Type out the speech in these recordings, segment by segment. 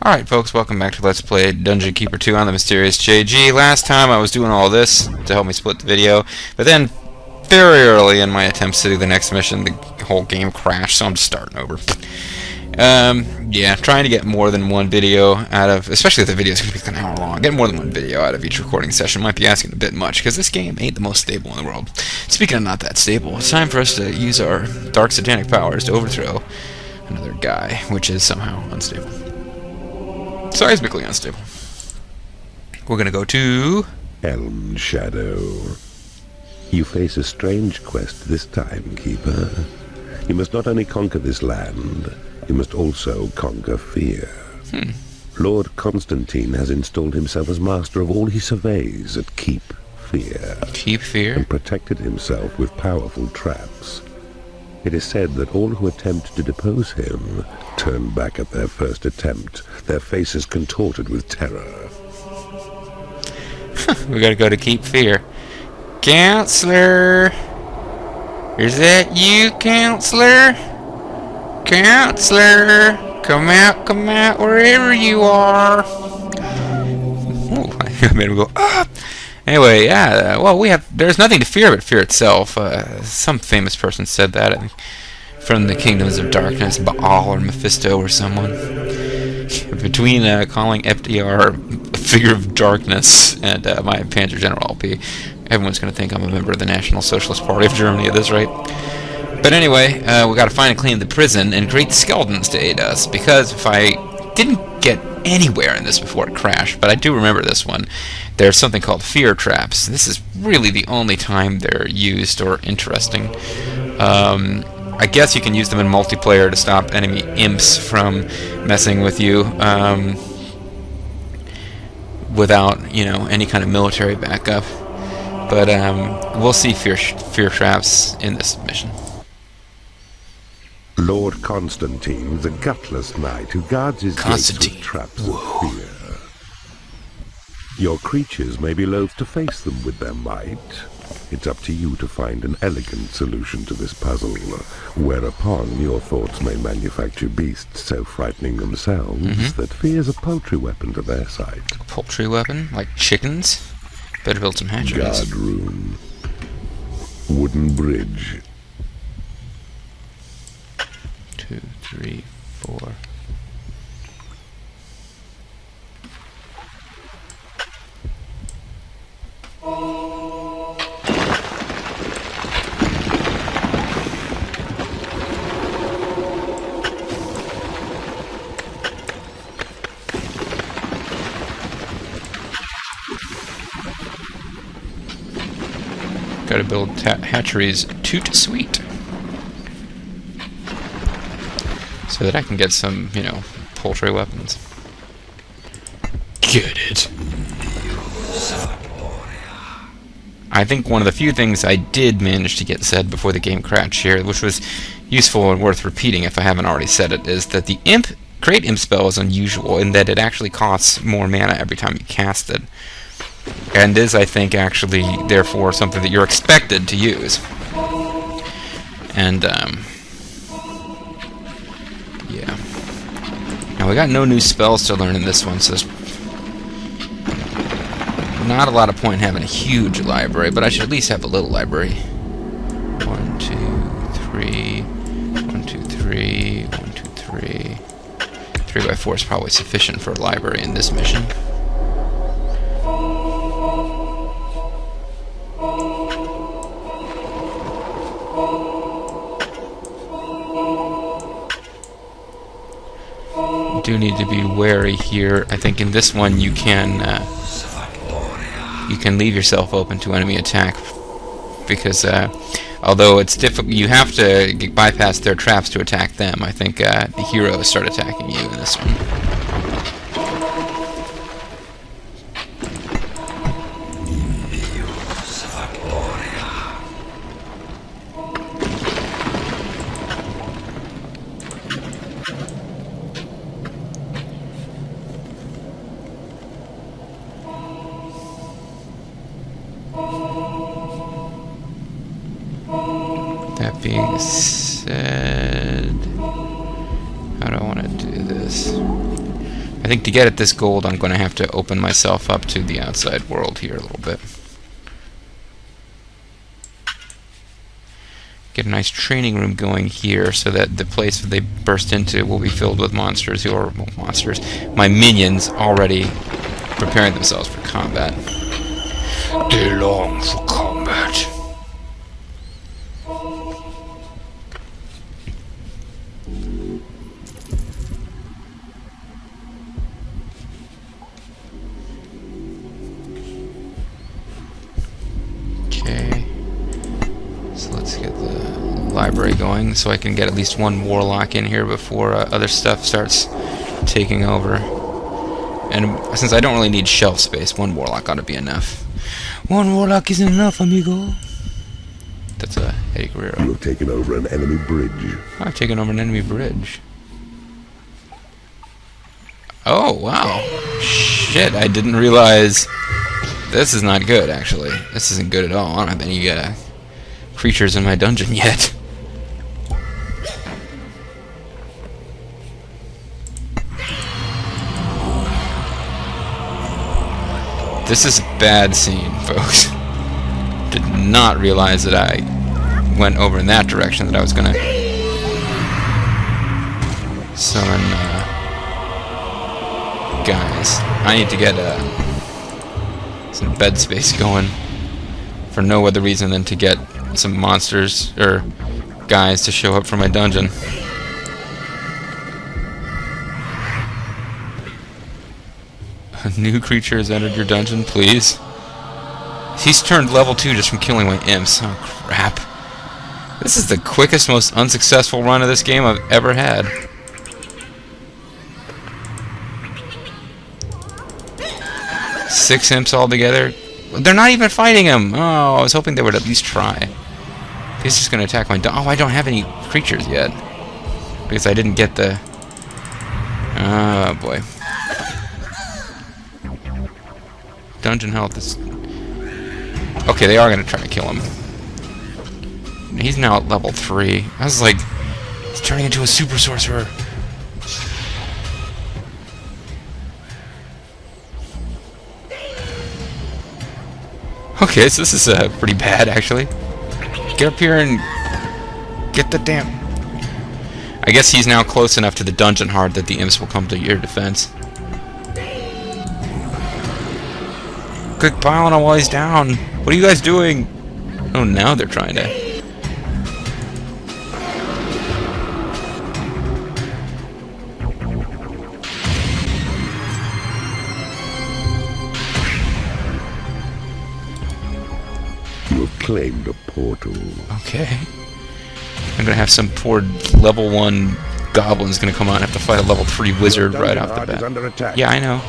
Alright folks, welcome back to Let's Play Dungeon Keeper 2 on the Mysterious JG. Last time I was doing all this to help me split the video, but then very early in my attempts to do the next mission, the whole game crashed, so I'm just starting over. Yeah, trying to get more than one video out of, especially if the video's going to be an hour long, get more than one video out of each recording session might be asking a bit much, because this game ain't the most stable in the world. Speaking of not that stable, it's time for us to use our dark satanic powers to overthrow another guy, which is somehow unstable. Seismically unstable. We're gonna go to Elmshadow. You face a strange quest this time, Keeper. You must not only conquer this land, you must also conquer fear. Lord Constantine has installed himself as master of all he surveys at Keep Fear. Keep Fear? And protected himself with powerful traps. It is said that all who attempt to depose him turn back at their first attempt, their faces contorted with terror. We gotta go to Keep Fear. Counselor! Is that you, Counselor? Counselor! Come out, wherever you are! Ooh, I made him go, ah! Anyway, yeah, well, there's nothing to fear but fear itself. Some famous person said that, I think, from the Kingdoms of Darkness, Baal or Mephisto or someone. Between calling FDR a figure of darkness and my Panzer General LP, everyone's going to think I'm a member of the National Socialist Party of Germany at this rate. But anyway, we got to find and clean the prison and create skeletons to aid us, because if I didn't get anywhere in this before it crashed, but I do remember this one, there's something called fear traps. This is really the only time they're used or interesting. I guess you can use them in multiplayer to stop enemy imps from messing with you without, you know, any kind of military backup. But we'll see fear traps in this mission. Lord Constantine, the gutless knight who guards his gates with traps of fear. Your creatures may be loath to face them with their might. It's up to you to find an elegant solution to this puzzle, whereupon your thoughts may manufacture beasts so frightening themselves that fear's a paltry weapon to their sight. Poultry weapon? Like chickens? Better build some hatcheries. Guard room. Wooden bridge. 2, 3, 4. Gotta build hatcheries toot sweet, so that I can get some, you know, poultry weapons. Get it. I think one of the few things I did manage to get said before the game crashed here, which was useful and worth repeating if I haven't already said it, is that the create imp spell is unusual in that it actually costs more mana every time you cast it. And is, I think, actually, therefore, something that you're expected to use. And, yeah. Now, we got no new spells to learn in this one, so there's not a lot of point in having a huge library, but I should at least have a little library. 1, 2, 3, 1, 2, 3, 1, 2, 3. 3 by 4 is probably sufficient for a library in this mission. Do need to be wary here. I think in this one you can leave yourself open to enemy attack, because although it's difficult, you have to bypass their traps to attack them. I think the heroes start attacking you in this one. That being said, how do I want to do this? I think to get at this gold, I'm going to have to open myself up to the outside world here a little bit. Get a nice training room going here so that the place that they burst into will be filled with monsters who are, well, monsters, my minions already preparing themselves for combat. They long for combat. Okay. So let's get the library going so I can get at least one warlock in here before other stuff starts taking over. And since I don't really need shelf space, one warlock ought to be enough. One warlock isn't enough, amigo. That's a Eddie Guerrero. You have taken over an enemy bridge. I've taken over an enemy bridge. Oh, wow. Shit, I didn't realize... This is not good, actually. This isn't good at all. I don't have any creatures in my dungeon yet. This is a bad scene, folks. Did not realize that I went over in that direction, that I was gonna summon guys. I need to get some bed space going for no other reason than to get some monsters or guys to show up for my dungeon. A new creature has entered your dungeon, please. He's turned level 2 just from killing my imps. Oh, crap. This is the quickest, most unsuccessful run of this game I've ever had. Six imps altogether. They're not even fighting him. Oh, I was hoping they would at least try. He's just going to attack my dungeon. Oh, I don't have any creatures yet. Because I didn't get the... Oh, boy. Dungeon health is... Okay, they are going to try to kill him. He's now at level 3. I was like... He's turning into a super sorcerer. Okay, so this is pretty bad, actually. Get up here and... Get the damn... I guess he's now close enough to the dungeon heart that the imps will come to your defense. Quick, pile on him while he's down. What are you guys doing? Oh, now they're trying to... You have claimed a portal. Okay. I'm gonna have some poor level 1 goblin's gonna come out and have to fight a level 3 wizard right off the bat. Under attack. Yeah, I know.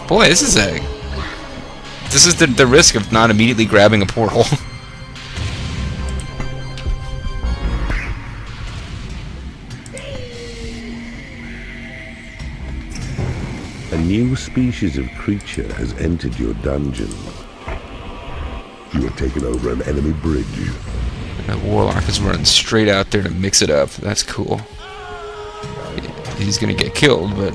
Boy, this is a... This is the risk of not immediately grabbing a portal. A new species of creature has entered your dungeon. You have taken over an enemy bridge. That warlock is running straight out there to mix it up. That's cool. He's gonna get killed, but...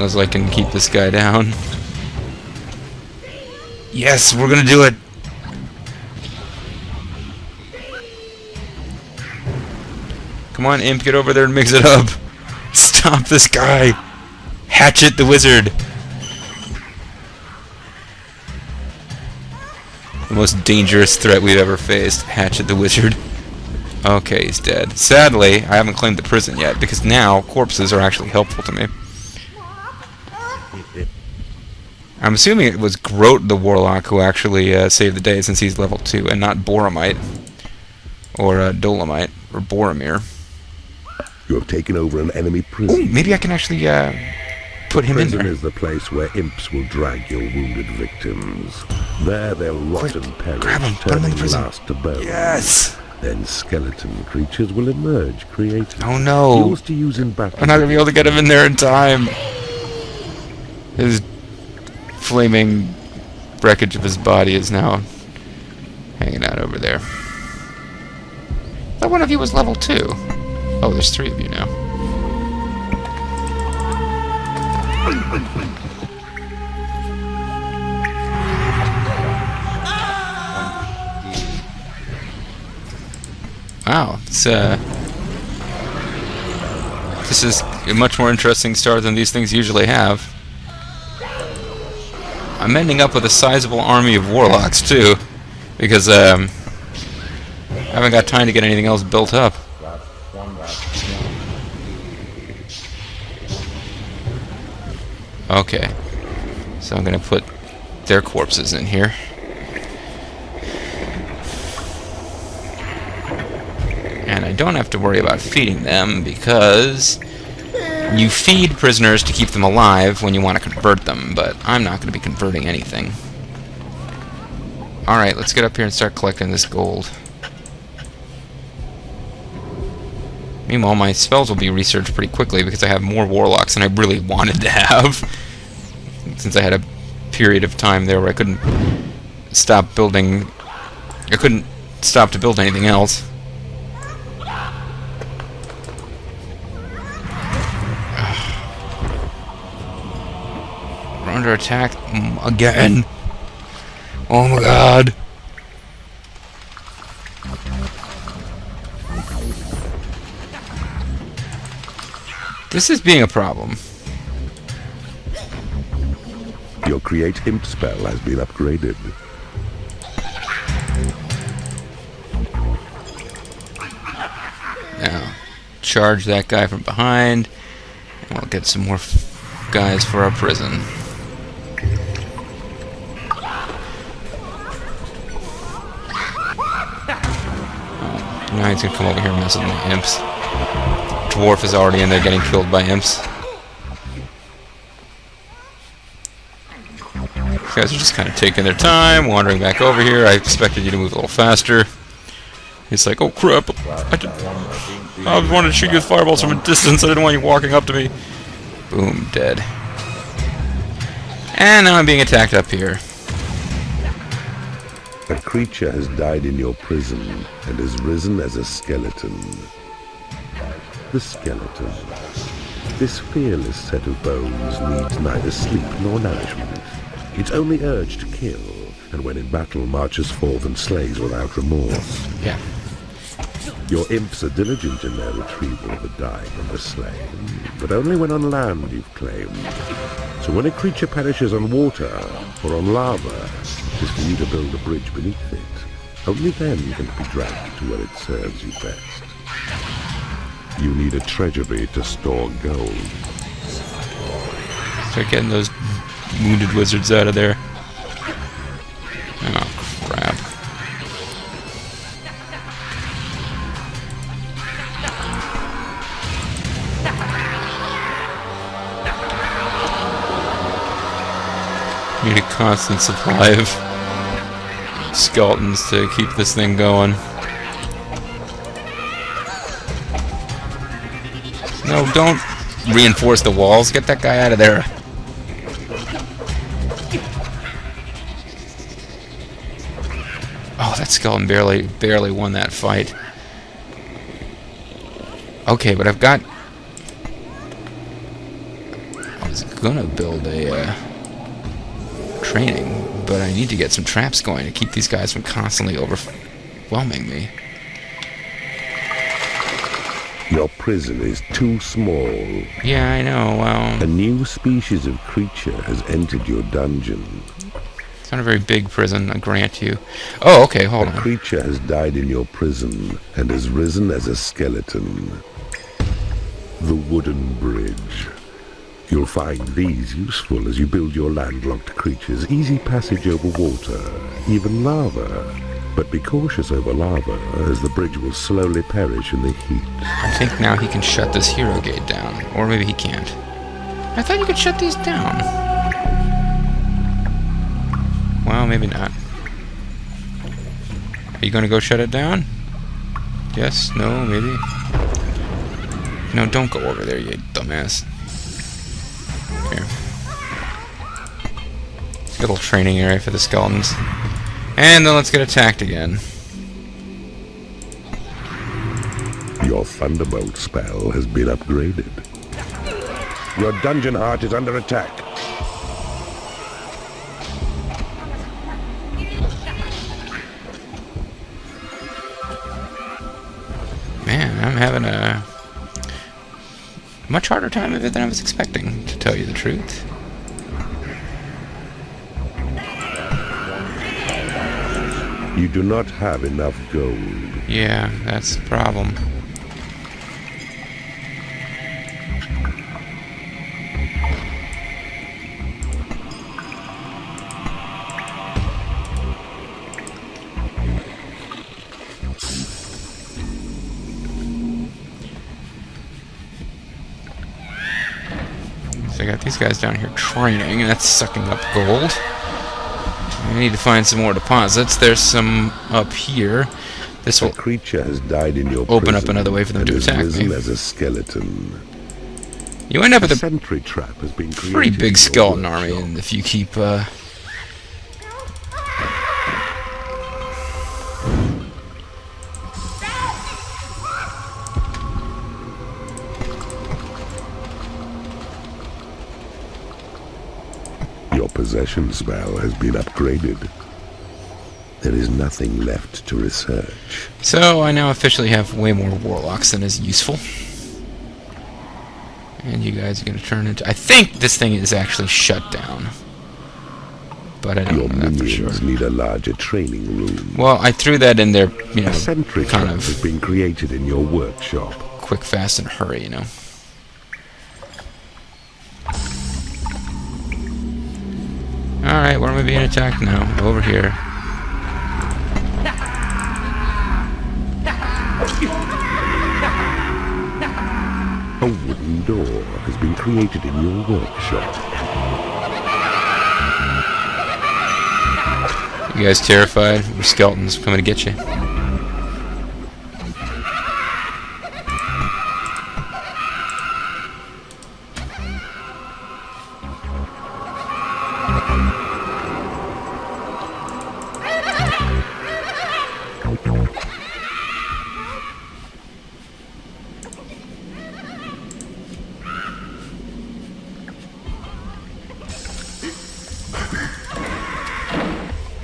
As I can keep this guy down. Yes, we're gonna do it! Come on, imp, get over there and mix it up! Stop this guy! Hatchet the wizard! The most dangerous threat we've ever faced. Hatchet the wizard. Okay, he's dead. Sadly, I haven't claimed the prison yet, because now corpses are actually helpful to me. I'm assuming it was Groat the Warlock who actually saved the day, since he's level 2, and not Boromite. Or Dolomite. Or Boromir. You have taken over an enemy prison. Ooh, maybe I can actually put him in there. Prison is the place where imps will drag your wounded victims. There they'll rot and perish, grab him, put him in turning prison. last to bone. Yes! Then skeleton creatures will emerge, created. Oh no! Yours to use in battle. I'm not gonna be able to get him in there in time. His flaming wreckage of his body is now hanging out over there. thought one of you was level 2. Oh, there's 3 of you now. Wow, this is a much more interesting start than these things usually have. I'm ending up with a sizable army of warlocks too, because I haven't got time to get anything else built up. Okay, so I'm gonna put their corpses in here. And I don't have to worry about feeding them because you feed prisoners to keep them alive when you want to convert them, but I'm not going to be converting anything. Alright, let's get up here and start collecting this gold. Meanwhile, my spells will be researched pretty quickly because I have more warlocks than I really wanted to have. Since I had a period of time there where I couldn't stop building... I couldn't stop to build anything else. We're under attack again. Oh my god. This is being a problem. Your create imp spell has been upgraded. Now, charge that guy from behind, and we'll get some more guys for our prison. Now he's gonna come over here and mess with my imps. Dwarf is already in there getting killed by imps. These guys are just kind of taking their time, wandering back over here. I expected you to move a little faster. He's like, oh crap, I wanted to shoot you with fireballs from a distance. I didn't want you walking up to me. Boom, dead. And now I'm being attacked up here. A creature has died in your prison and has risen as a skeleton. The skeleton. This fearless set of bones needs neither sleep nor nourishment. Its only urge to kill, and when in battle marches forth and slays without remorse. Yeah. Your imps are diligent in their retrieval of the dying and the slain, but only when on land you've claimed. So when a creature perishes on water or on lava, it is for you to build a bridge beneath it. Only then can it be dragged to where it serves you best. You need a treasury to store gold. Start getting those wounded wizards out of there. Oh, crap. Need a constant supply of skeletons to keep this thing going. No, don't reinforce the walls. Get that guy out of there. Oh, that skeleton barely won that fight. Okay, but I've got... I was gonna build a training, but I need to get some traps going to keep these guys from constantly overwhelming me. Your prison is too small. Yeah, I know, well... A new species of creature has entered your dungeon. It's not a very big prison, I grant you. Oh, okay, hold on. A creature has died in your prison and has risen as a skeleton. The wooden bridge. You'll find these useful as you build your landlocked creatures. Easy passage over water, even lava. But be cautious over lava, as the bridge will slowly perish in the heat. I think now he can shut this hero gate down. Or maybe he can't. I thought you could shut these down. Well, maybe not. Are you gonna go shut it down? Yes? No? Maybe? No, don't go over there, you dumbass. Here. Little training area for the skeletons. And then let's get attacked again. Your Thunderbolt spell has been upgraded. Your dungeon heart is under attack. Man, I'm having a much harder time of it than I was expecting, to tell you the truth. You do not have enough gold. Yeah, that's the problem. So I got these guys down here training, and that's sucking up gold. I need to find some more deposits. There's some up here. This will creature has died in your open up another way for them to attack me. As a skeleton. You end up with a sentry trap has been pretty big skeleton army, and if you keep Your possession spell has been upgraded. There is nothing left to research. So I now officially have way more warlocks than is useful. And you guys are going to turn into... I think this thing is actually shut down. But I don't know that for sure. Your minions need a larger training room. Well, I threw that in there, you know, a sentry kind trap of has been created in your workshop. Quick, fast, and hurry, you know. Alright, where am I being attacked now? Over here. A wooden door has been created in your workshop. You guys terrified? We're skeletons coming to get you.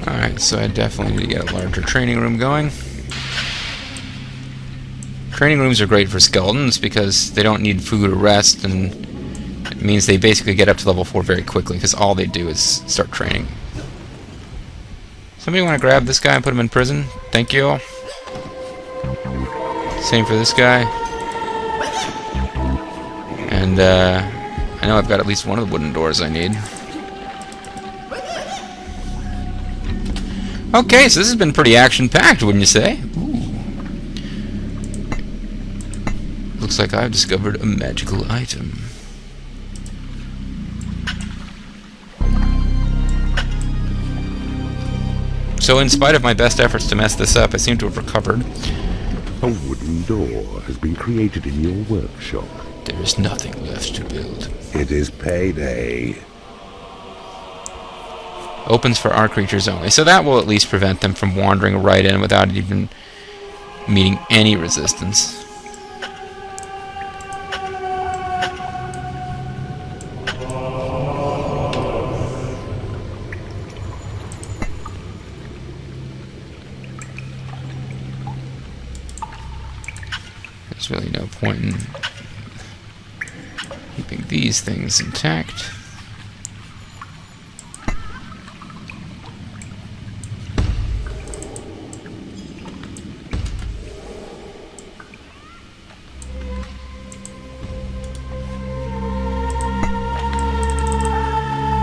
Alright, so I definitely need to get a larger training room going. Training rooms are great for skeletons because they don't need food or rest, and it means they basically get up to level 4 very quickly because all they do is start training. Somebody want to grab this guy and put him in prison? Thank you. Same for this guy. And I know I've got at least one of the wooden doors I need. Okay, so this has been pretty action-packed, wouldn't you say? Ooh. Looks like I've discovered a magical item. So in spite of my best efforts to mess this up, I seem to have recovered. A wooden door has been created in your workshop. There is nothing left to build. It is payday. Opens for our creatures only. So that will at least prevent them from wandering right in without even meeting any resistance. There's really no point in keeping these things intact.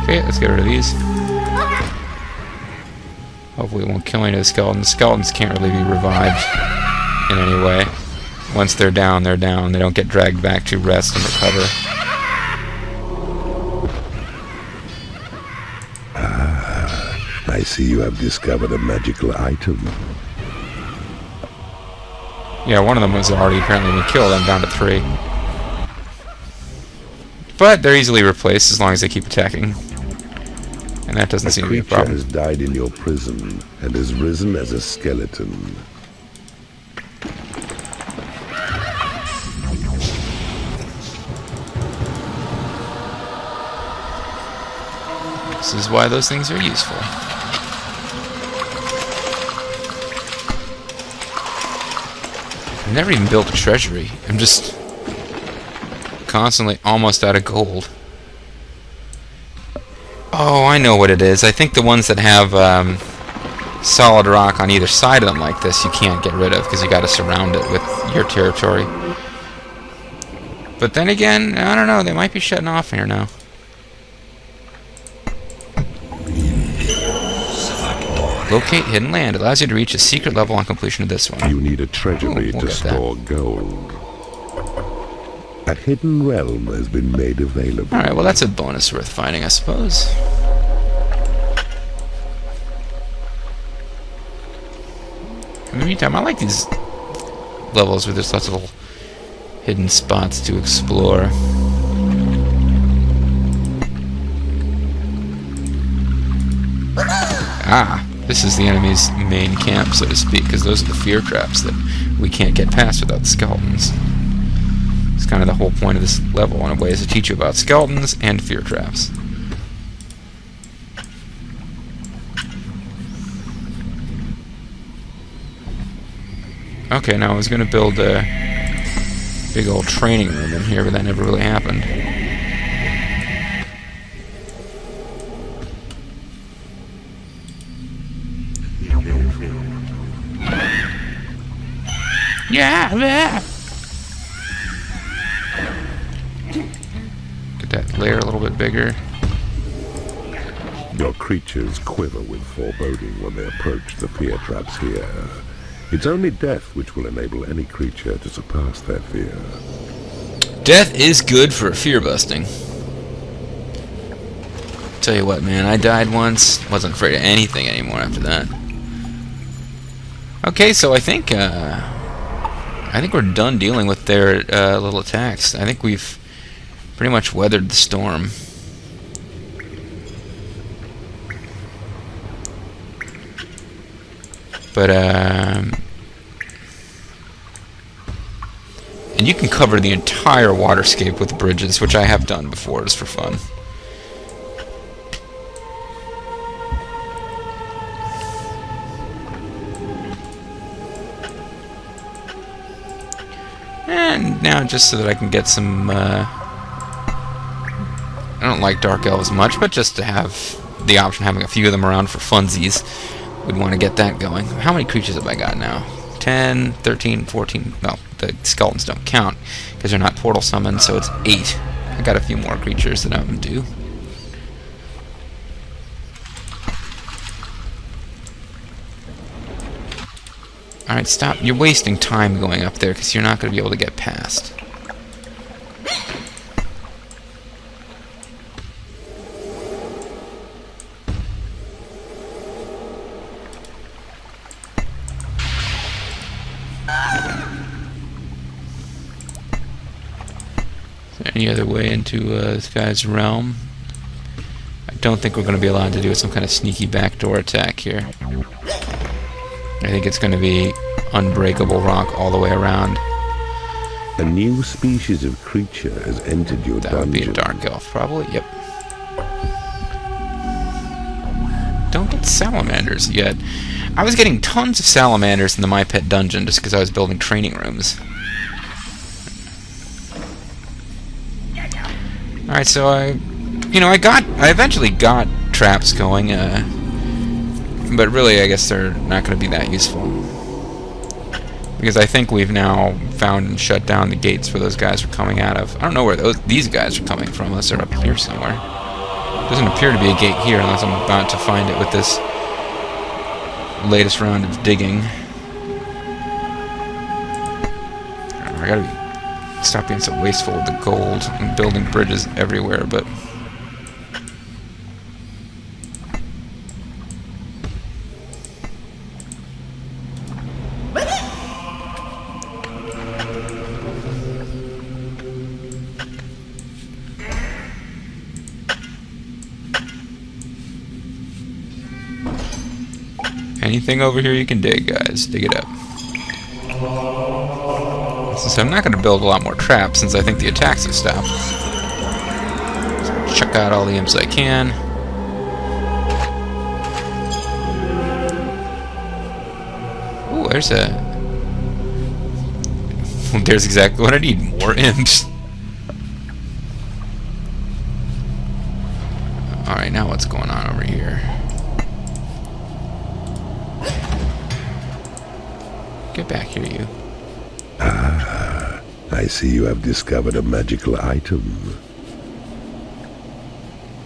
Okay, let's get rid of these. Hopefully it won't kill any of the skeletons. Skeletons can't really be revived in any way. Once they're down, they're down. They don't get dragged back to rest and recover. Ah, I see you have discovered a magical item. Yeah, one of them was already apparently been killed. I'm down to 3. But they're easily replaced as long as they keep attacking. And that doesn't seem to be a problem. A creature has died in your prison and has risen as a skeleton. This is why those things are useful. I've never even built a treasury. I'm just constantly almost out of gold. Oh, I know what it is. I think the ones that have solid rock on either side of them like this, you can't get rid of because you got to surround it with your territory. But then again, I don't know. They might be shutting off here now. Locate hidden land. Allows you to reach a secret level on completion of this one. You need a treasury We'll to get store gold. A hidden realm has been made available. Alright, well that's a bonus worth finding, I suppose. In the meantime, I like these levels where there's lots of little hidden spots to explore. Ah, this is the enemy's main camp, so to speak, because those are the fear traps that we can't get past without the skeletons. It's kind of the whole point of this level, in a way, is to teach you about skeletons and fear traps. Okay, now I was going to build a big old training room in here, but that never really happened. Yeah. Get that layer a little bit bigger. Your creatures quiver with foreboding when they approach the fear traps here. It's only death which will enable any creature to surpass their fear. Death is good for fear busting. Tell you what, man, I died once, wasn't afraid of anything anymore after that. Okay, so I think we're done dealing with their little attacks. I think we've pretty much weathered the storm. But and you can cover the entire waterscape with bridges, which I have done before, just for fun. And now, just so that I can get some, I don't like Dark Elves much, but just to have the option of having a few of them around for funsies, we'd want to get that going. How many creatures have I got now? 10, 13, 14, no, the skeletons don't count, because they're not portal summoned, so it's 8. I got a few more creatures that I'm due. Alright, stop. You're wasting time going up there, because you're not going to be able to get past. Is there any other way into this guy's realm? I don't think we're going to be allowed to do some kind of sneaky backdoor attack here. I think it's going to be unbreakable rock all the way around. A new species of creature has entered your dungeon. That would be a dark elf, probably. Yep. Don't get salamanders yet. I was getting tons of salamanders in the My Pet dungeon just because I was building training rooms. Alright, so I eventually got traps going, but really I guess they're not going to be that useful. Because I think we've now found and shut down the gates where those guys are coming out of. I don't know where these guys are coming from, unless they're up here somewhere. Doesn't appear to be a gate here, unless I'm about to find it with this latest round of digging. I gotta stop being so wasteful with the gold and building bridges everywhere, but... anything over here you can dig, guys. Dig it up. So I'm not going to build a lot more traps since I think the attacks have stopped. So check out all the imps I can. there's a... There's exactly what I need. More imps. Alright, now what's going on over here? Get back here, you. Ah, I see you have discovered a magical item.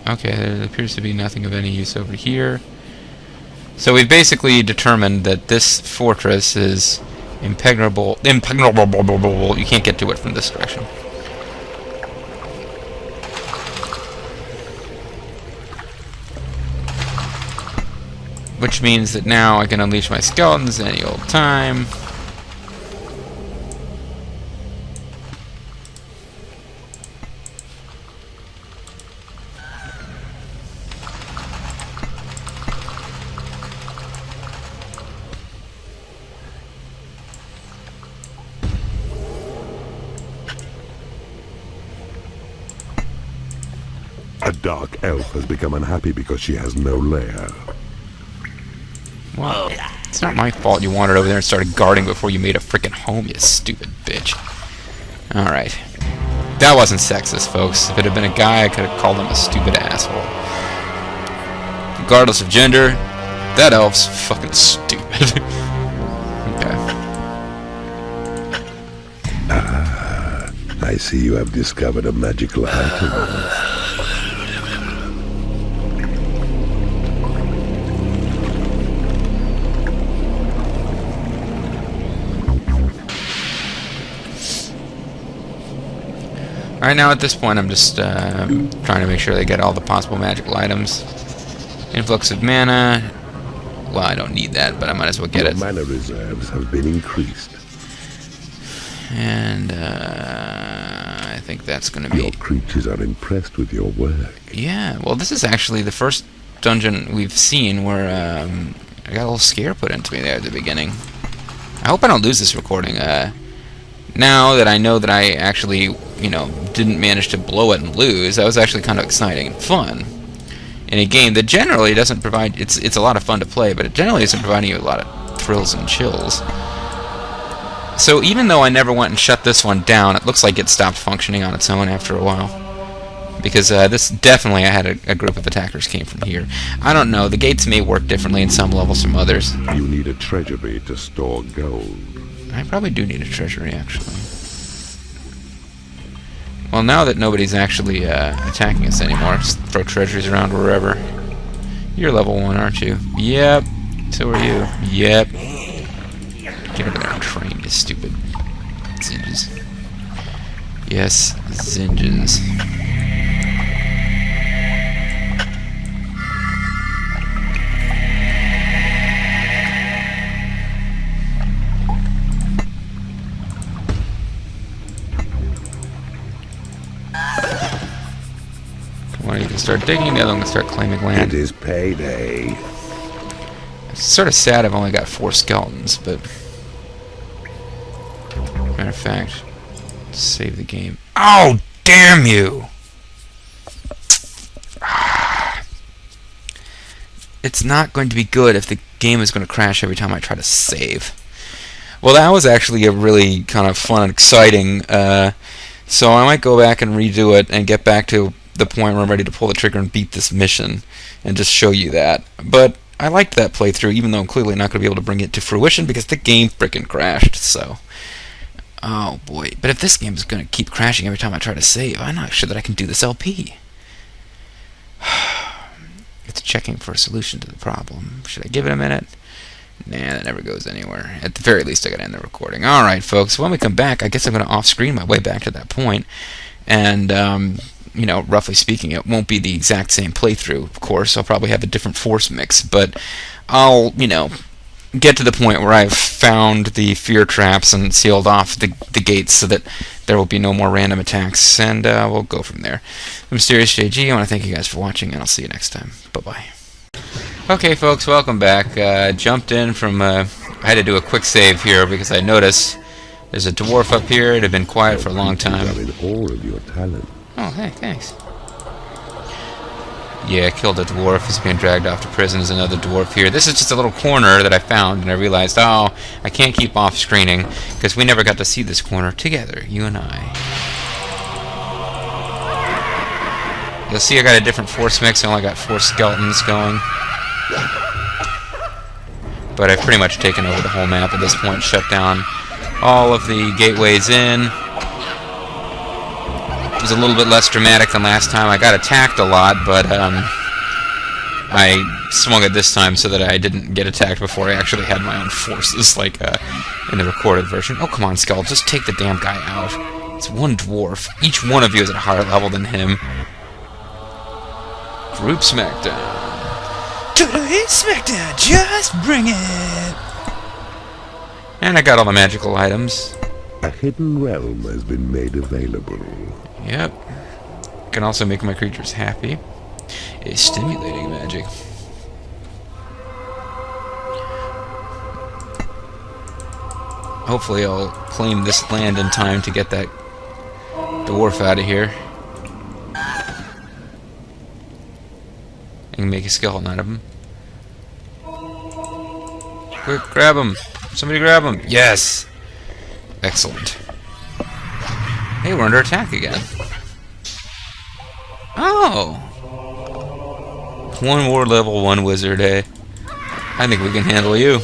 Okay, there appears to be nothing of any use over here. So we've basically determined that this fortress is impregnable. You can't get to it from this direction. Which means that now I can unleash my skeletons any old time. A dark elf has become unhappy because she has no lair. Well, it's not my fault you wandered over there and started guarding before you made a freaking home, you stupid bitch. Alright. That wasn't sexist, folks. If it had been a guy, I could have called him a stupid asshole. Regardless of gender, that elf's fucking stupid. Okay. Ah, I see you have discovered a magical item. Alright, now at this point I'm just trying to make sure they get all the possible magical items. Influx of mana. Well, I don't need that, but I might as well get Your it. mana reserves have been increased. And I think that's going to be... Your creatures are impressed with your work. Yeah, well, this is actually the first dungeon we've seen where I got a little scare put into me there at the beginning. I hope I don't lose this recording. Now that I know that I actually, you know, didn't manage to blow it and lose, that was actually kind of exciting and fun. In a game that generally doesn't provide... It's a lot of fun to play, but it generally isn't providing you a lot of thrills and chills. So even though I never went and shut this one down, it looks like it stopped functioning on its own after a while. Because this definitely, I had a group of attackers came from here. I don't know, the gates may work differently in some levels from others. You need a treasury to store gold. I probably do need a treasury, actually. Well, now that nobody's actually attacking us anymore, just throw treasuries around wherever. You're level 1, aren't you? Yep. So are you. Yep. Get over there and train, you stupid zinges. Yes, zinges. One you can start digging, the other one can start claiming land. It is payday. It's sort of sad I've only got 4 skeletons, but... Matter of fact, save the game. Oh, damn you! It's not going to be good if the game is going to crash every time I try to save. Well, that was actually a really kind of fun and exciting, so I might go back and redo it and get back to the point where I'm ready to pull the trigger and beat this mission and just show you that. But I liked that playthrough, even though I'm clearly not going to be able to bring it to fruition because the game frickin' crashed, so... Oh boy, but if this game is going to keep crashing every time I try to save, I'm not sure that I can do this LP. It's checking for a solution to the problem. Should I give it a minute? Nah, that never goes anywhere. At the very least, I gotta end the recording. Alright, folks, when we come back, I guess I'm going to off-screen my way back to that point. And, you know, roughly speaking, it won't be the exact same playthrough, of course. I'll probably have a different force mix, but I'll, you know, get to the point where I've found the fear traps and sealed off the gates so that there will be no more random attacks, and we'll go from there. I'm Mysterious JG. I want to thank you guys for watching, and I'll see you next time. Bye-bye. Okay, folks, welcome back. Jumped in from... I had to do a quick save here because I noticed there's a dwarf up here. It had been quiet for a long time. You are in all of your talent. Oh, hey, thanks. Yeah, I killed a dwarf. He's being dragged off to prison. There's another dwarf here. This is just a little corner that I found, and I realized, oh, I can't keep off screening, because we never got to see this corner together, you and I. You'll see I got a different force mix. I only got 4 skeletons going. But I've pretty much taken over the whole map at this point, shut down all of the gateways in. It was a little bit less dramatic than last time. I got attacked a lot, but I swung it this time so that I didn't get attacked before I actually had my own forces, like in the recorded version. Oh, come on, Skull, just take the damn guy out. It's one dwarf. Each one of you is at a higher level than him. Group Smackdown. Totally Smackdown, just bring it! And I got all the magical items. A hidden realm has been made available. Yep. Can also make my creatures happy. A stimulating magic. Hopefully I'll claim this land in time to get that dwarf out of here. And make a skeleton out of him. Quick, grab him! Somebody grab him! Yes! Excellent. Hey, we're under attack again. Oh! One more level 1 wizard, eh? I think we can handle you.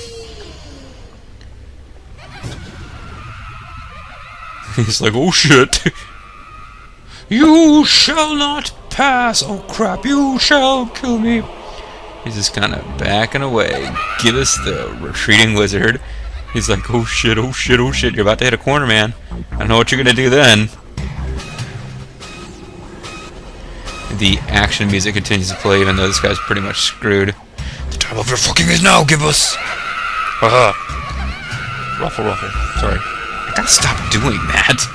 He's like, oh shit! You shall not pass! Oh crap, you shall kill me! He's just kind of backing away. Give us the retreating wizard. He's like, oh shit, oh shit, oh shit, you're about to hit a corner, man. I don't know what you're gonna do then. The action music continues to play, even though this guy's pretty much screwed. The time of your fucking is now, give us! Ruffle, ruffle. Sorry. I gotta stop doing that.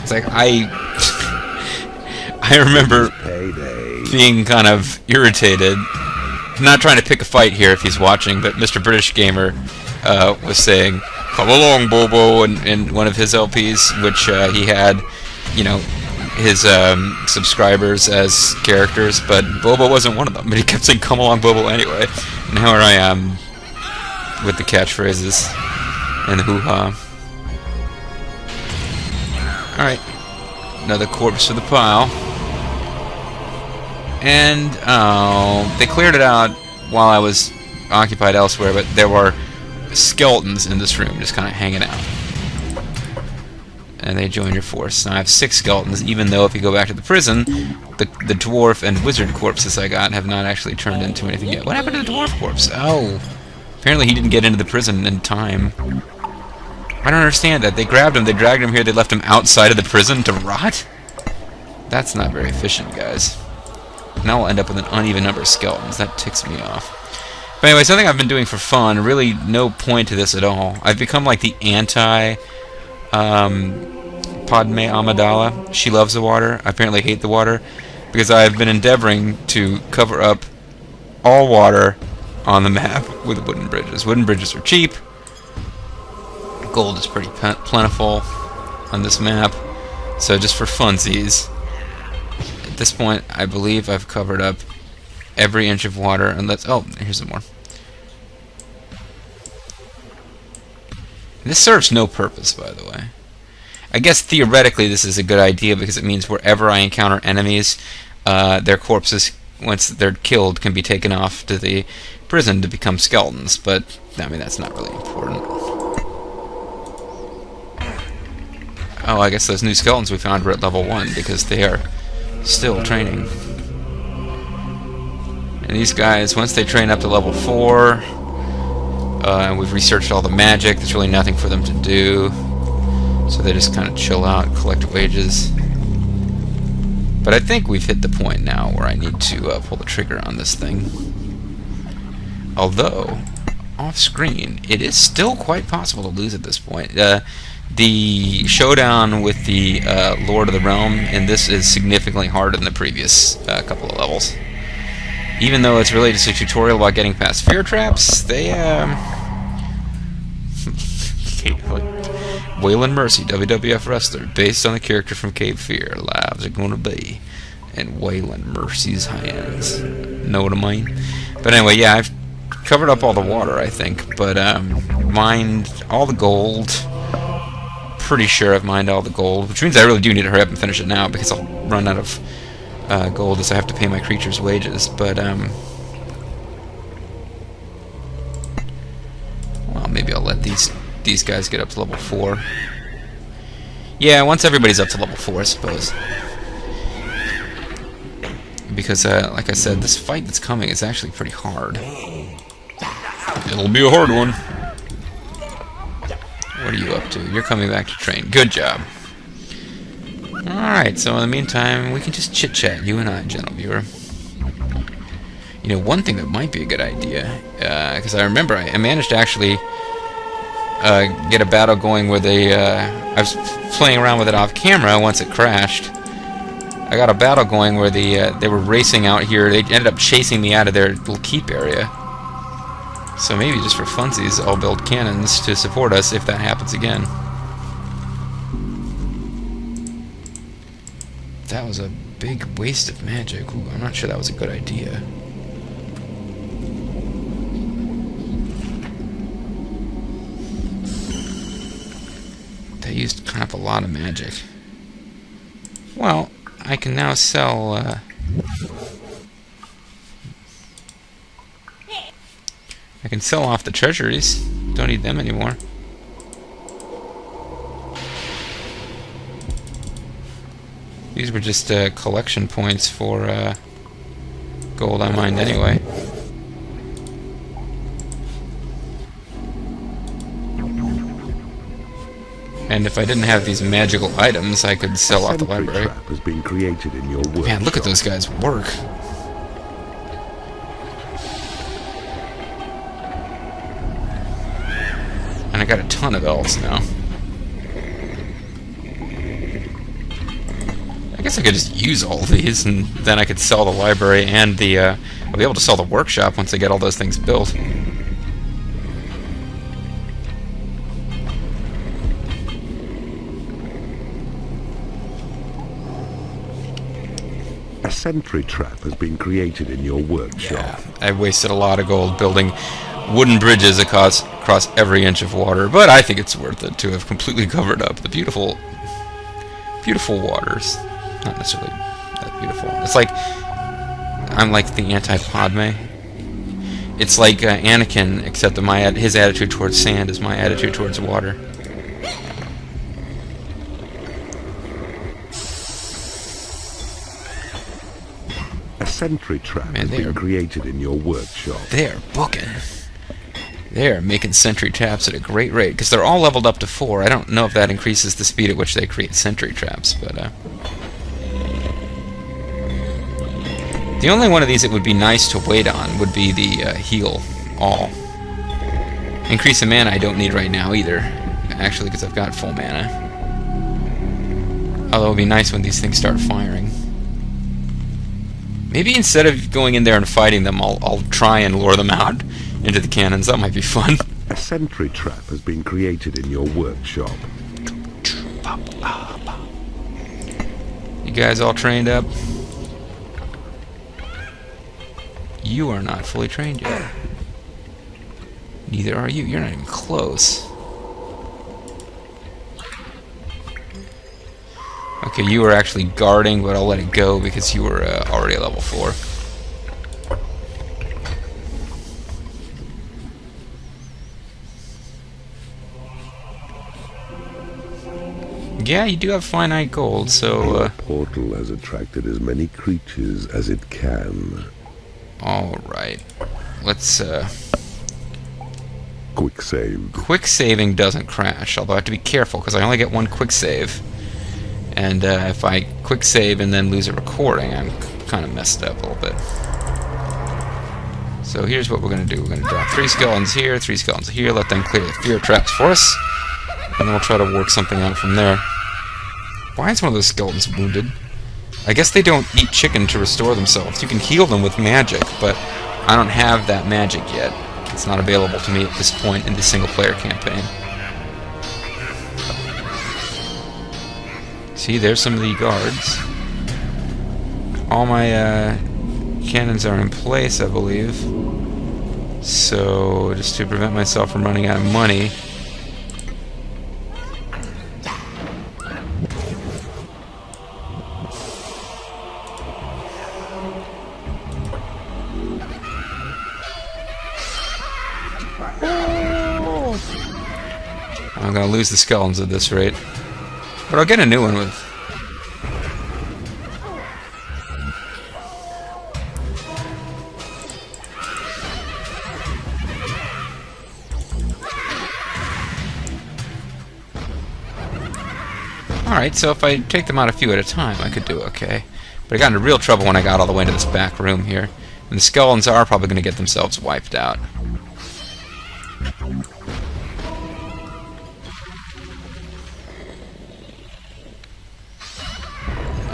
It's like, I remember being kind of irritated. I'm not trying to pick a fight here if he's watching, but Mr. British Gamer was saying, "Come along, Bobo," in one of his LPs, which he had, you know, his subscribers as characters, but Bobo wasn't one of them. But he kept saying, "Come along, Bobo," anyway. And here I am with the catchphrases and the hoo-ha. Alright, another corpse to the pile. And, oh, they cleared it out while I was occupied elsewhere, but there were skeletons in this room just kind of hanging out. And they join your force. Now I have 6 skeletons, even though if you go back to the prison, the dwarf and wizard corpses I got have not actually turned into anything yet. What happened to the dwarf corpse? Oh, apparently he didn't get into the prison in time. I don't understand that. They grabbed him, they dragged him here, they left him outside of the prison to rot? That's not very efficient, guys. Now we'll end up with an uneven number of skeletons. That ticks me off. But anyway, something I've been doing for fun, really no point to this at all. I've become like the anti Padme Amidala. She loves the water. I apparently hate the water because I've been endeavoring to cover up all water on the map with wooden bridges. Wooden bridges are cheap. Gold is pretty plentiful on this map. So just for funsies, at this point, I believe I've covered up every inch of water, unless... Oh, here's some more. This serves no purpose, by the way. I guess theoretically this is a good idea because it means wherever I encounter enemies, their corpses, once they're killed, can be taken off to the prison to become skeletons. But, I mean, that's not really important. Oh, I guess those new skeletons we found were at level 1 because they are still training. And these guys, once they train up to level 4, and we've researched all the magic, there's really nothing for them to do. So they just kind of chill out, collect wages. But I think we've hit the point now where I need to pull the trigger on this thing. Although, off-screen, it is still quite possible to lose at this point. The showdown with the Lord of the Realm in this is significantly harder than the previous couple of levels. Even though it's really just a tutorial about getting past fear traps, they Waylon Mercy, WWF wrestler, based on the character from Cape Fear. Lives are gonna be in Waylon Mercy's hands. Know what I mean? But anyway, yeah, I've covered up all the water, I think, but mined all the gold. Pretty sure I've mined all the gold, which means I really do need to hurry up and finish it now because I'll run out of gold as I have to pay my creatures' wages. But well, maybe I'll let these guys get up to level 4. Yeah, once everybody's up to level 4, I suppose. Because, like I said, this fight that's coming is actually pretty hard. It'll be a hard one. What are you up to? You're coming back to train. Good job. Alright, so in the meantime, we can just chit-chat, you and I, gentle viewer. You know, one thing that might be a good idea, because I remember I managed to actually get a battle going where they, I was playing around with it off camera once it crashed. I got a battle going where they were racing out here. They ended up chasing me out of their little keep area. So maybe just for funsies, I'll build cannons to support us if that happens again. That was a big waste of magic. Ooh, I'm not sure that was a good idea. They used kind of a lot of magic. Well, I can now sell, I can sell off the treasuries. Don't need them anymore. These were just collection points for gold I mined anyway. And if I didn't have these magical items, I could sell off the library. Trap has been created in your workshop. Man, look at those guys work. And I got a ton of elves now. I guess I could just use all of these, and then I could sell the library and the, I'll be able to sell the workshop once I get all those things built. A sentry trap has been created in your workshop. Yeah, I've wasted a lot of gold building wooden bridges across every inch of water, but I think it's worth it to have completely covered up the beautiful, beautiful waters. Not necessarily that beautiful. It's like I'm like the anti-Padme. It's like Anakin, except that his attitude towards sand is my attitude towards water. A sentry trap has been created in your workshop. They're booking. They're making sentry traps at a great rate, because they're all leveled up to 4. I don't know if that increases the speed at which they create sentry traps, but the only one of these that would be nice to wait on would be the heal all. Increase in mana I don't need right now either, actually, because I've got full mana. Although it would be nice when these things start firing. Maybe instead of going in there and fighting them, I'll try and lure them out into the cannons. That might be fun. A sentry trap has been created in your workshop. You guys all trained up? You are not fully trained yet. Neither are you. You're not even close. Okay, you were actually guarding, but I'll let it go because you were already at level 4. Yeah, you do have finite gold, so... Your portal has attracted as many creatures as it can. Alright. Let's, Quick save. Quick saving doesn't crash, although I have to be careful, because I only get one quick save. And if I quick save and then lose a recording, I'm kind of messed up a little bit. So here's what we're going to do. We're going to drop 3 skeletons here, 3 skeletons here, let them clear the fear traps for us, and then we'll try to work something out from there. Why is one of those skeletons wounded? I guess they don't eat chicken to restore themselves. You can heal them with magic, but I don't have that magic yet. It's not available to me at this point in the single-player campaign. See, there's some of the guards. All my cannons are in place, I believe. So, just to prevent myself from running out of money. I'm gonna lose the skeletons at this rate. But I'll get a new one with... Alright, so if I take them out a few at a time, I could do okay. But I got into real trouble when I got all the way into this back room here. And the skeletons are probably going to get themselves wiped out.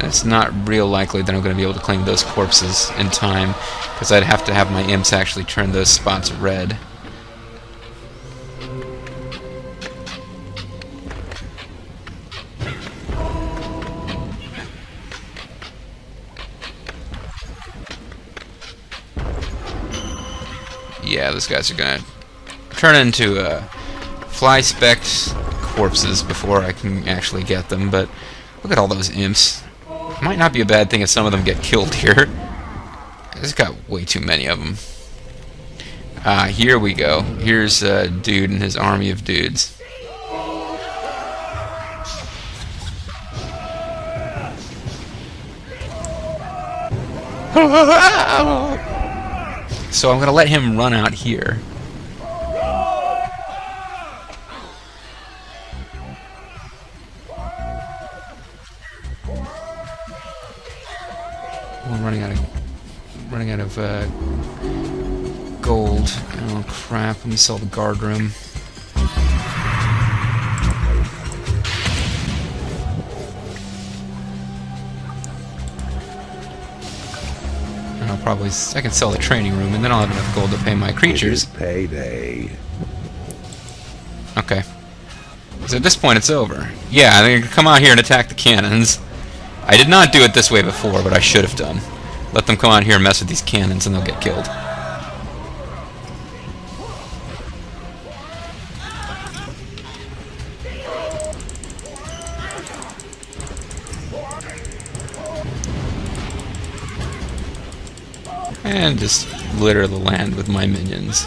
It's not real likely that I'm going to be able to claim those corpses in time, because I'd have to have my imps actually turn those spots red. Yeah, those guys are going to turn into fly-specked corpses before I can actually get them, but look at all those imps. Might not be a bad thing if some of them get killed here. There's got way too many of them. Here we go. Here's a dude and his army of dudes. So I'm going to let him run out here. I'm running out of gold. Oh crap! Let me sell the guard room. And I can sell the training room, and then I'll have enough gold to pay my creatures. Payday. Okay. So at this point, it's over. Yeah, they're gonna come out here and attack the cannons. I did not do it this way before, but I should have done. Let them come out here and mess with these cannons, and they'll get killed. And just litter the land with my minions.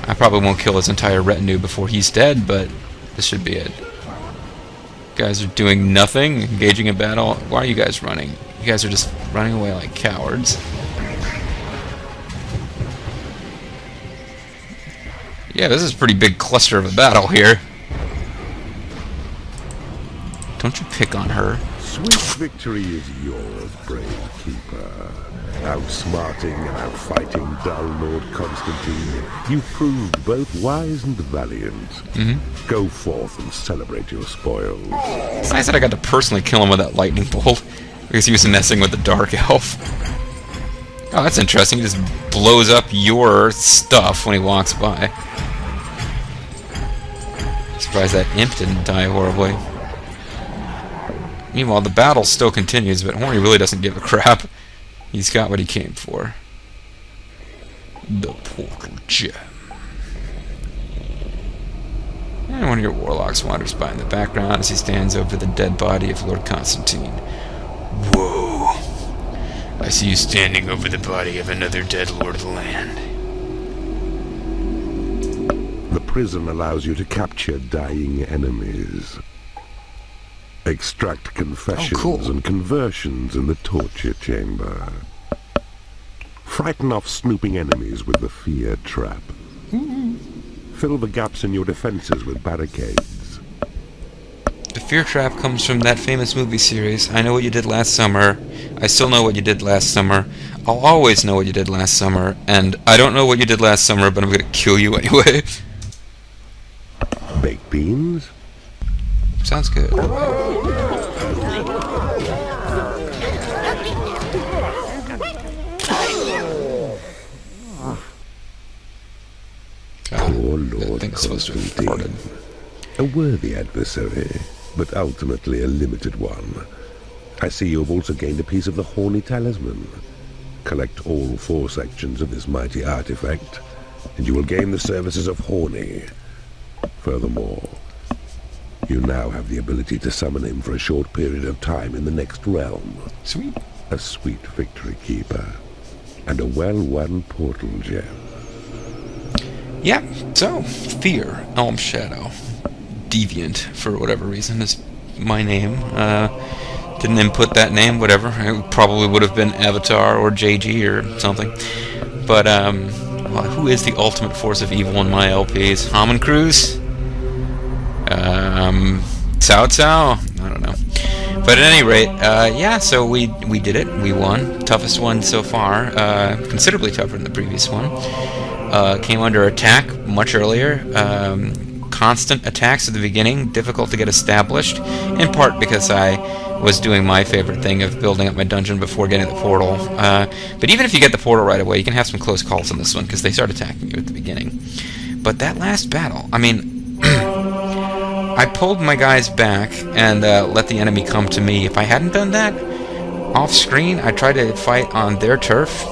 I probably won't kill his entire retinue before he's dead, but this should be it. You guys are doing nothing, engaging in battle. Why are you guys running? You guys are just running away like cowards. Yeah, this is a pretty big cluster of a battle here. Don't you pick on her. Sweet victory is yours, brave keeper. Outsmarting and outfighting dull Lord Constantine, you proved both wise and valiant. Go forth and celebrate your spoils. It's nice that I got to personally kill him with that lightning bolt, because he was messing with the Dark Elf. Oh, that's interesting. He just blows up your stuff when he walks by. Surprised that imp didn't die horribly. Meanwhile, the battle still continues, but Horny really doesn't give a crap. He's got what he came for. The portal gem. And one of your warlocks wanders by in the background as he stands over the dead body of Lord Constantine. Whoa! I see you standing over the body of another dead lord of the land. The prison allows you to capture dying enemies. Extract confessions and conversions in the torture chamber. Frighten off snooping enemies with the fear trap. Fill the gaps in your defenses with barricades. The fear trap comes from that famous movie series, I Know What You Did Last Summer, I Still Know What You Did Last Summer, I'll Always Know What You Did Last Summer, and I Don't Know What You Did Last Summer, but I'm gonna kill you anyway. Baked beans? Sounds good. Poor Lord Constantine. A worthy adversary. but ultimately a limited one. I see you have also gained a piece of the Horny Talisman. Collect all 4 sections of this mighty artifact, and you will gain the services of Horny. Furthermore, you now have the ability to summon him for a short period of time in the next realm. Sweet. A sweet victory, Keeper, and a well-won portal gem. Yeah, so, Fear, Elmshadow. Deviant, for whatever reason, is my name. Didn't input that name, whatever. It probably would have been Avatar or JG or something. But, well, who is the ultimate force of evil in my LPs? Hammond Cruz? Cao Cao? I don't know. But at any rate, yeah, so we did it. We won. Toughest one so far. Considerably tougher than the previous one. Came under attack much earlier. Constant attacks at the beginning, difficult to get established, in part because I was doing my favorite thing of building up my dungeon before getting the portal. But even if you get the portal right away, you can have some close calls on this one, because they start attacking you at the beginning. But that last battle, I mean, I pulled my guys back and let the enemy come to me. If I hadn't done that, off-screen, I tried to fight on their turf.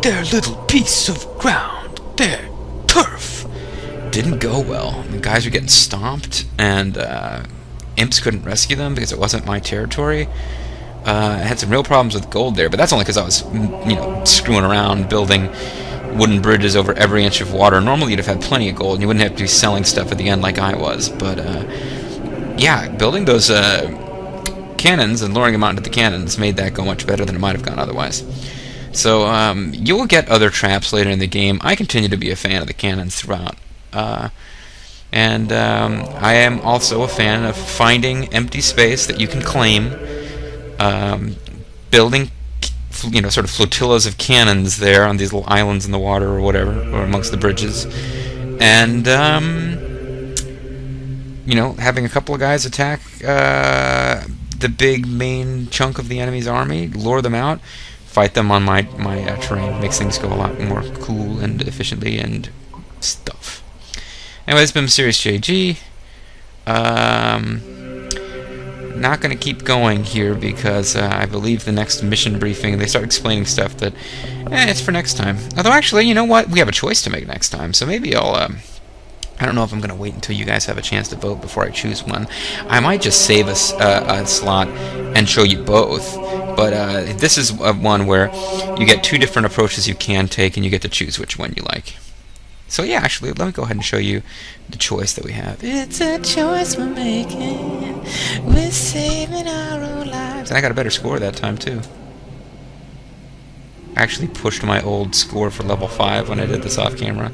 Their little piece of ground, their turf. Didn't go well. The guys were getting stomped, and imps couldn't rescue them because it wasn't my territory. I had some real problems with gold there, but that's only because I was, you know, screwing around building wooden bridges over every inch of water. Normally you'd have had plenty of gold, and you wouldn't have to be selling stuff at the end like I was. But yeah, building those cannons and luring them out into the cannons made that go much better than it might have gone otherwise. So you will get other traps later in the game. I continue to be a fan of the cannons throughout. And I am also a fan of finding empty space that you can claim, building, you know, sort of flotillas of cannons there on these little islands in the water or whatever, or amongst the bridges, and you know, having a couple of guys attack the big main chunk of the enemy's army, lure them out, fight them on my terrain, makes things go a lot more cool and efficiently and stuff. Anyway, it's been Mysterious JG. Not going to keep going here because I believe the next mission briefing, they start explaining stuff that, it's for next time. Although, actually, you know what? We have a choice to make next time, so maybe I'll, I don't know if I'm going to wait until you guys have a chance to vote before I choose one. I might just save a slot and show you both. But this is one where you get 2 different approaches you can take, and you get to choose which one you like. So yeah, actually, let me go ahead and show you the choice that we have. It's a choice we're making. We're saving our own lives. And I got a better score that time, too. I actually pushed my old score for level 5 when I did this off camera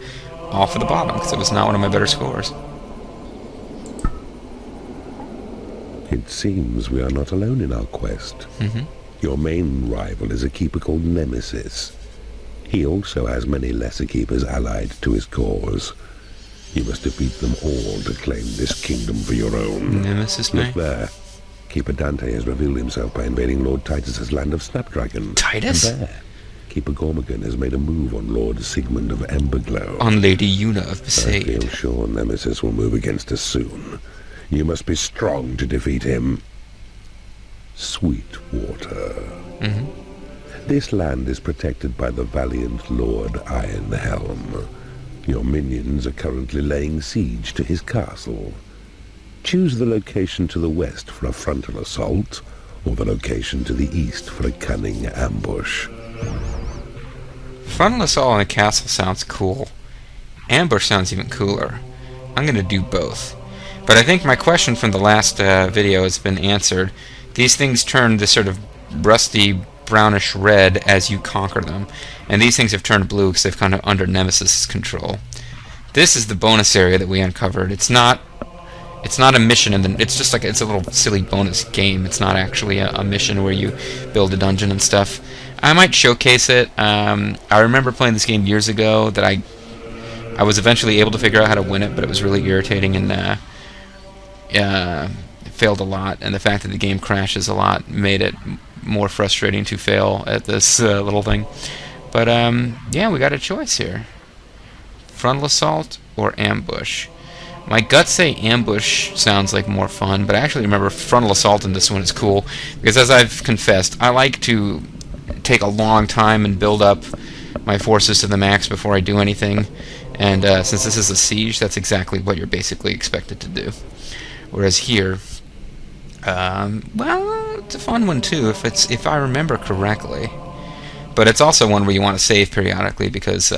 off of the bottom, because it was not one of my better scores. It seems we are not alone in our quest. Your main rival is a keeper called Nemesis. He also has many lesser keepers allied to his cause. You must defeat them all to claim this kingdom for your own. Nemesis, Look there. Keeper Dante has revealed himself by invading Lord Titus's land of Snapdragon. Titus? And there, Keeper Gormagan has made a move on Lord Sigmund of Emberglow. On Lady Una of Besaid. I feel sure Nemesis will move against us soon. You must be strong to defeat him. Sweetwater. This land is protected by the valiant Lord Ironhelm. Your minions are currently laying siege to his castle. Choose the location to the west for a frontal assault, or the location to the east for a cunning ambush. Frontal assault on a castle sounds cool. Ambush sounds even cooler. I'm going to do both. But I think my question from the last video has been answered. These things turn this sort of rusty brownish red as you conquer them, and these things have turned blue because they've kind of under Nemesis' control. This is the bonus area that we uncovered. It's not a mission, and it's just like it's a little silly bonus game. It's not actually a mission where you build a dungeon and stuff. I might showcase it. I remember playing this game years ago that I was eventually able to figure out how to win it, but it was really irritating, and it failed a lot, and the fact that the game crashes a lot made it more frustrating to fail at this little thing. But yeah, we got a choice here. Frontal assault or ambush. My guts say ambush sounds like more fun, but I actually remember frontal assault in this one is cool, because as I've confessed, I like to take a long time and build up my forces to the max before I do anything, and since this is a siege, that's exactly what you're basically expected to do. Whereas here, well, it's a fun one too, if I remember correctly. But it's also one where you want to save periodically, because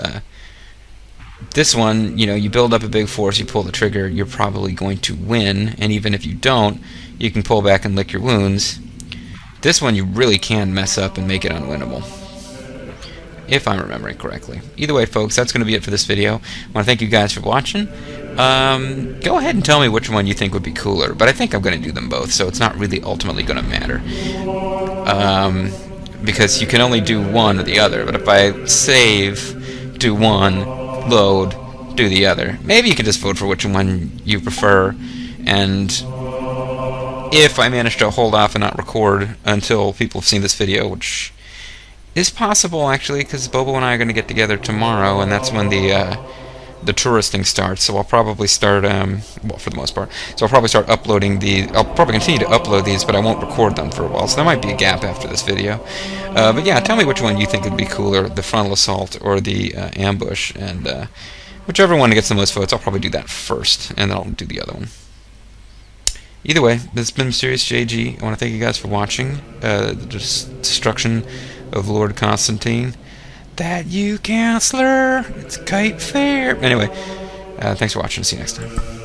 this one, you know, you build up a big force, you pull the trigger, you're probably going to win, and even if you don't, you can pull back and lick your wounds. This one you really can mess up and make it unwinnable, if I'm remembering correctly. Either way, folks, that's going to be it for this video. I want to thank you guys for watching. Go ahead and tell me which one you think would be cooler, but I think I'm going to do them both, so it's not really ultimately going to matter. Because you can only do one or the other, but if I save, do one, load, do the other. Maybe you can just vote for which one you prefer, and if I manage to hold off and not record until people have seen this video, which is possible actually, because Bobo and I are going to get together tomorrow, and that's when the touristing starts. So I'll probably start, well, for the most part. So I'll probably start uploading I'll probably continue to upload these, but I won't record them for a while. So there might be a gap after this video. But yeah, tell me which one you think would be cooler, the frontal assault or the ambush, and whichever one gets the most votes, I'll probably do that first, and then I'll do the other one. Either way, this has been Mysterious JG. I want to thank you guys for watching the destruction of Lord Constantine. That you can't slur, it's kite fair. Anyway, thanks for watching. See you next time.